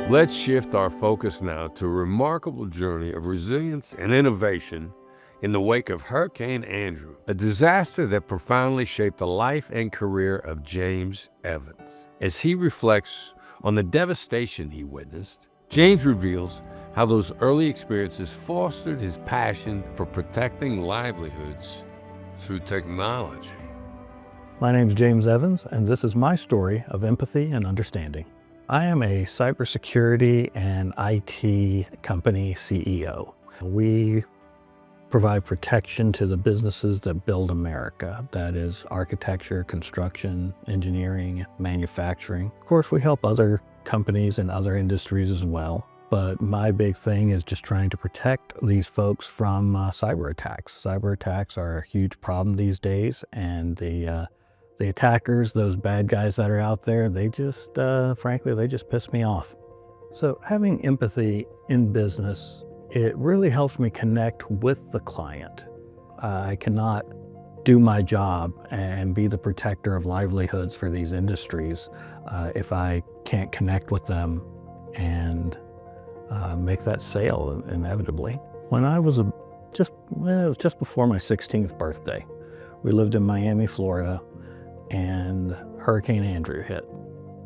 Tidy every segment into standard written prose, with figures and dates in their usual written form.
Let's shift our focus now to a remarkable journey of resilience and innovation in the wake of Hurricane Andrew, a disaster that profoundly shaped the life and career of James Evans. As he reflects on the devastation he witnessed, James reveals how those early experiences fostered his passion for protecting livelihoods through technology. My name is James Evans, and this is my story of empathy and understanding. I am a cybersecurity and IT company CEO. We provide protection to the businesses that build America. That is architecture, construction, engineering, manufacturing. Of course, we help other companies and other industries as well. But my big thing is just trying to protect these folks from cyber attacks. Cyber attacks are a huge problem these days, and the attackers, those bad guys that are out there, they just, frankly, they just piss me off. So having empathy in business, it really helps me connect with the client. I cannot do my job and be the protector of livelihoods for these industries if I can't connect with them and make that sale inevitably. When I was it was just before my 16th birthday. We lived in Miami, Florida, and Hurricane Andrew hit.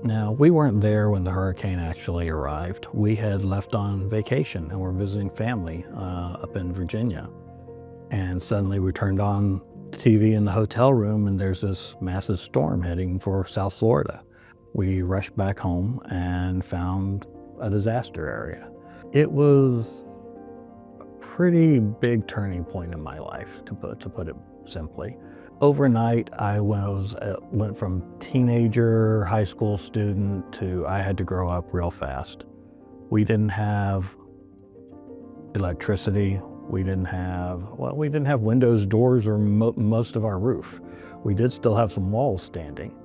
Now, we weren't there when the hurricane actually arrived. We had left on vacation and were visiting family up in Virginia. And suddenly we turned on TV in the hotel room and there's this massive storm heading for South Florida. We rushed back home and found a disaster area. It was a pretty big turning point in my life, to put it simply. Overnight, I went from teenager, high school student to I had to grow up real fast. We didn't have electricity. We didn't have windows, doors, or most of our roof. We did still have some walls standing.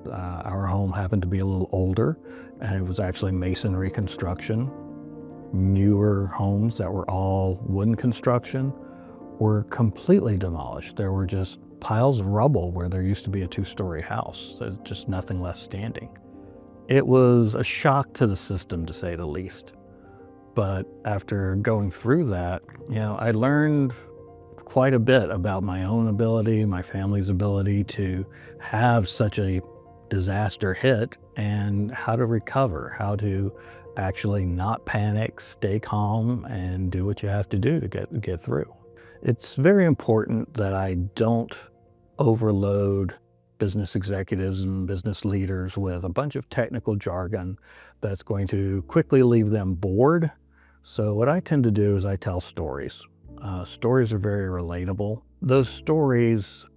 Our home happened to be a little older, and it was actually masonry construction. Newer homes that were all wooden construction were completely demolished. There were just piles of rubble where there used to be a two-story house. There's just nothing left standing. It was a shock to the system, to say the least. But after going through that, I learned quite a bit about my own ability, my family's ability to have such a disaster hit and how to recover, how to actually not panic, stay calm, and do what you have to do to get through. It's very important that I don't overload business executives and business leaders with a bunch of technical jargon that's going to quickly leave them bored. So what I tend to do is I tell stories. Stories are very relatable. Those stories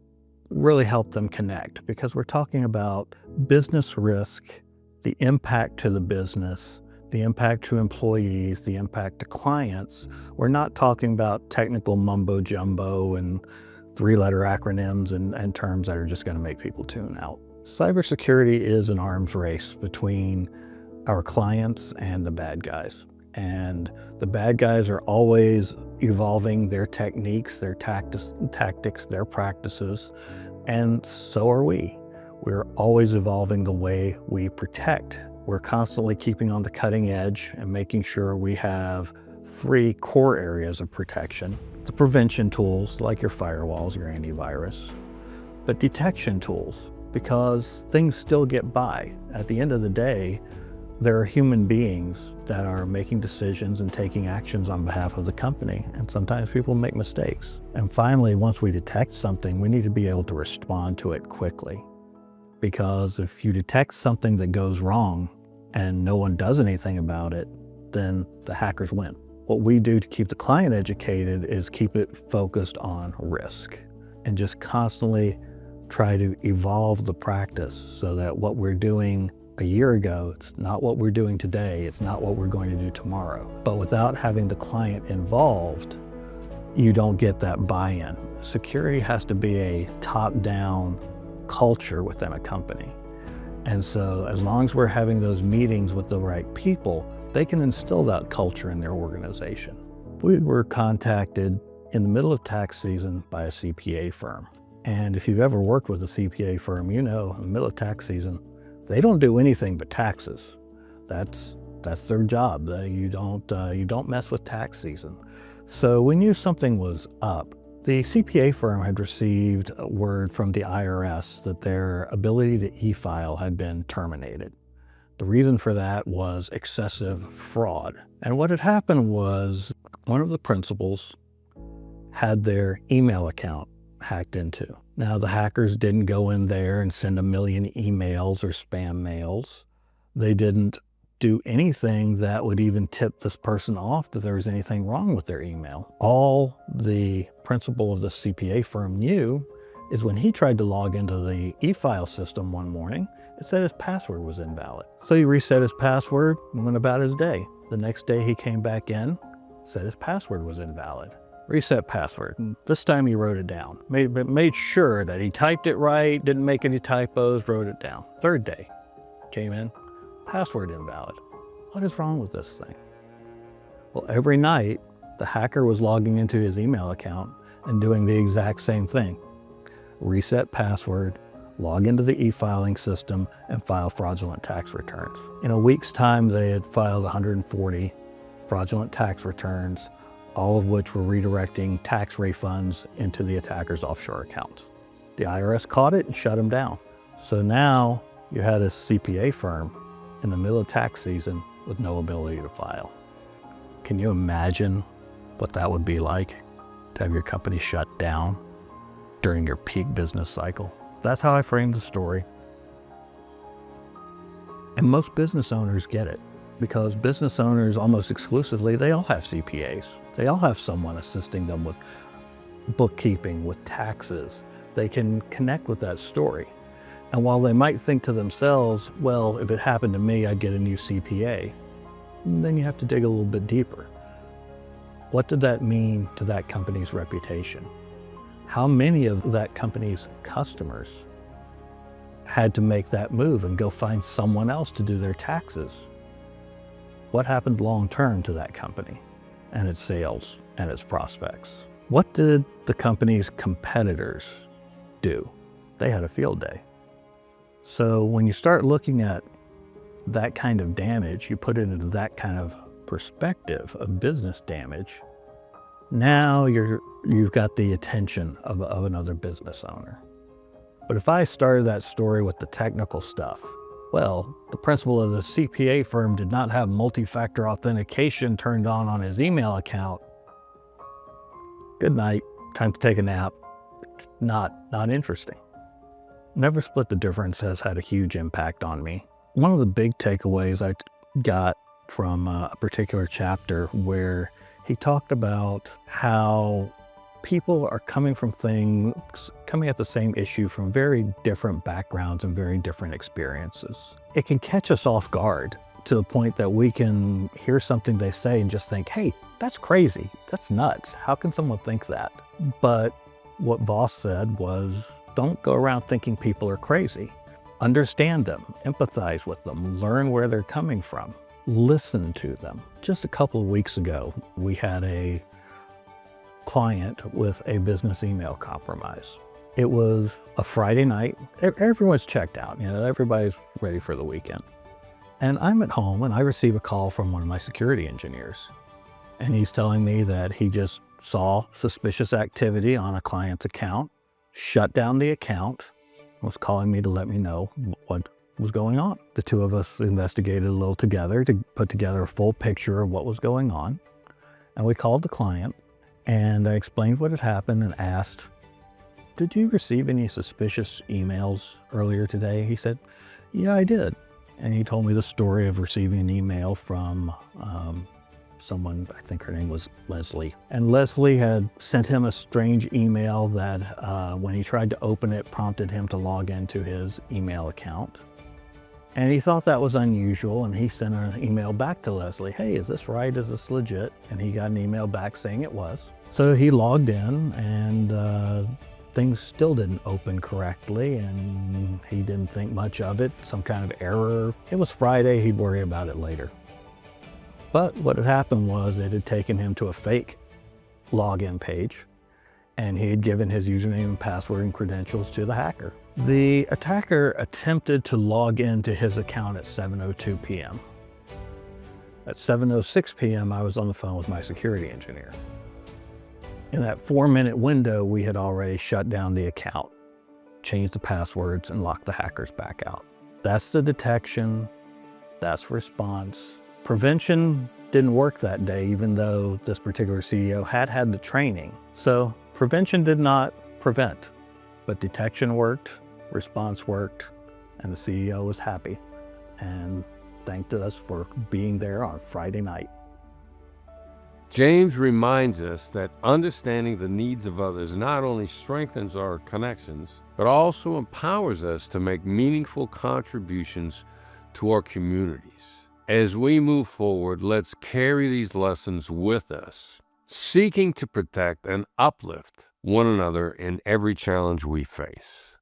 really help them connect because we're talking about business risk, the impact to the business, the impact to employees, the impact to clients. We're not talking about technical mumbo jumbo and three-letter acronyms and terms that are just going to make people tune out. Cybersecurity is an arms race between our clients and the bad guys. And the bad guys are always evolving their techniques, their tactics, their practices, and so are we. We're always evolving the way we protect. We're constantly keeping on the cutting edge and making sure we have three core areas of protection. The prevention tools, like your firewalls, your antivirus, but detection tools, because things still get by. At the end of the day, there are human beings that are making decisions and taking actions on behalf of the company, and sometimes people make mistakes. And finally, once we detect something, we need to be able to respond to it quickly. Because if you detect something that goes wrong and no one does anything about it, then the hackers win. What we do to keep the client educated is keep it focused on risk and just constantly try to evolve the practice so that what we're doing a year ago, it's not what we're doing today, it's not what we're going to do tomorrow. But without having the client involved, you don't get that buy-in. Security has to be a top-down culture within a company. And so as long as we're having those meetings with the right people, they can instill that culture in their organization. We were contacted in the middle of tax season by a CPA firm. And if you've ever worked with a CPA firm, you know in the middle of tax season, they don't do anything but taxes. That's That's their job. You don't mess with tax season. So we knew something was up. The CPA firm had received a word from the IRS that their ability to e-file had been terminated. The reason for that was excessive fraud. And what had happened was one of the principals had their email account hacked into. Now, the hackers didn't go in there and send a million emails or spam mails. They didn't do anything that would even tip this person off that there was anything wrong with their email. All the principal of the CPA firm knew is when he tried to log into the e-file system one morning, it said his password was invalid. So he reset his password and went about his day. The next day he came back in, said his password was invalid. Reset password. And this time he wrote it down. Made sure that he typed it right, didn't make any typos, wrote it down. Third day, came in, password invalid. What is wrong with this thing? Well, every night, the hacker was logging into his email account and doing the exact same thing. Reset password, log into the e-filing system, and file fraudulent tax returns. In a week's time, they had filed 140 fraudulent tax returns, all of which were redirecting tax refunds into the attacker's offshore account. The IRS caught it and shut him down. So now you had a CPA firm in the middle of tax season with no ability to file. Can you imagine what that would be like to have your company shut down during your peak business cycle? That's how I framed the story. And most business owners get it, because business owners almost exclusively, they all have CPAs. They all have someone assisting them with bookkeeping, with taxes. They can connect with that story. And while they might think to themselves, well, if it happened to me, I'd get a new CPA, then you have to dig a little bit deeper. What did that mean to that company's reputation? How many of that company's customers had to make that move and go find someone else to do their taxes? What happened long-term to that company and its sales and its prospects? What did the company's competitors do? They had a field day. So when you start looking at that kind of damage, you put it into that kind of perspective of business damage, now you've got the attention of another business owner. But if I started that story with the technical stuff, well, the principal of the CPA firm did not have multi-factor authentication turned on his email account. Good night, time to take a nap. Not interesting. Never Split the Difference has had a huge impact on me. One of the big takeaways I got from a particular chapter where he talked about how people are coming at the same issue from very different backgrounds and very different experiences. It can catch us off guard to the point that we can hear something they say and just think, hey, that's crazy, that's nuts. How can someone think that? But what Voss said was, don't go around thinking people are crazy. Understand them, empathize with them, learn where they're coming from, listen to them. Just a couple of weeks ago, we had a client with a business email compromise. It was a Friday night. Everyone's checked out, everybody's ready for the weekend. And I'm at home and I receive a call from one of my security engineers. And he's telling me that he just saw suspicious activity on a client's account, shut down the account, was calling me to let me know what was going on. The two of us investigated a little together to put together a full picture of what was going on. And we called the client and I explained what had happened and asked, did you receive any suspicious emails earlier today? He said, yeah, I did. And he told me the story of receiving an email from someone, I think her name was Leslie. And Leslie had sent him a strange email that when he tried to open it, prompted him to log into his email account. And he thought that was unusual, and he sent an email back to Leslie, hey, is this right? Is this legit? And he got an email back saying it was. So he logged in, and things still didn't open correctly, and he didn't think much of it, some kind of error. It was Friday, he'd worry about it later. But what had happened was it had taken him to a fake login page, and he had given his username and password and credentials to the hacker. The attacker attempted to log into his account at 7:02 p.m. At 7:06 p.m., I was on the phone with my security engineer. In that 4-minute window, we had already shut down the account, changed the passwords, and locked the hackers back out. That's the detection. That's response. Prevention didn't work that day, even though this particular CEO had had the training. So prevention did not prevent, but detection worked, response worked, and the CEO was happy and thanked us for being there on Friday night. James reminds us that understanding the needs of others not only strengthens our connections, but also empowers us to make meaningful contributions to our communities. As we move forward, let's carry these lessons with us, seeking to protect and uplift one another in every challenge we face.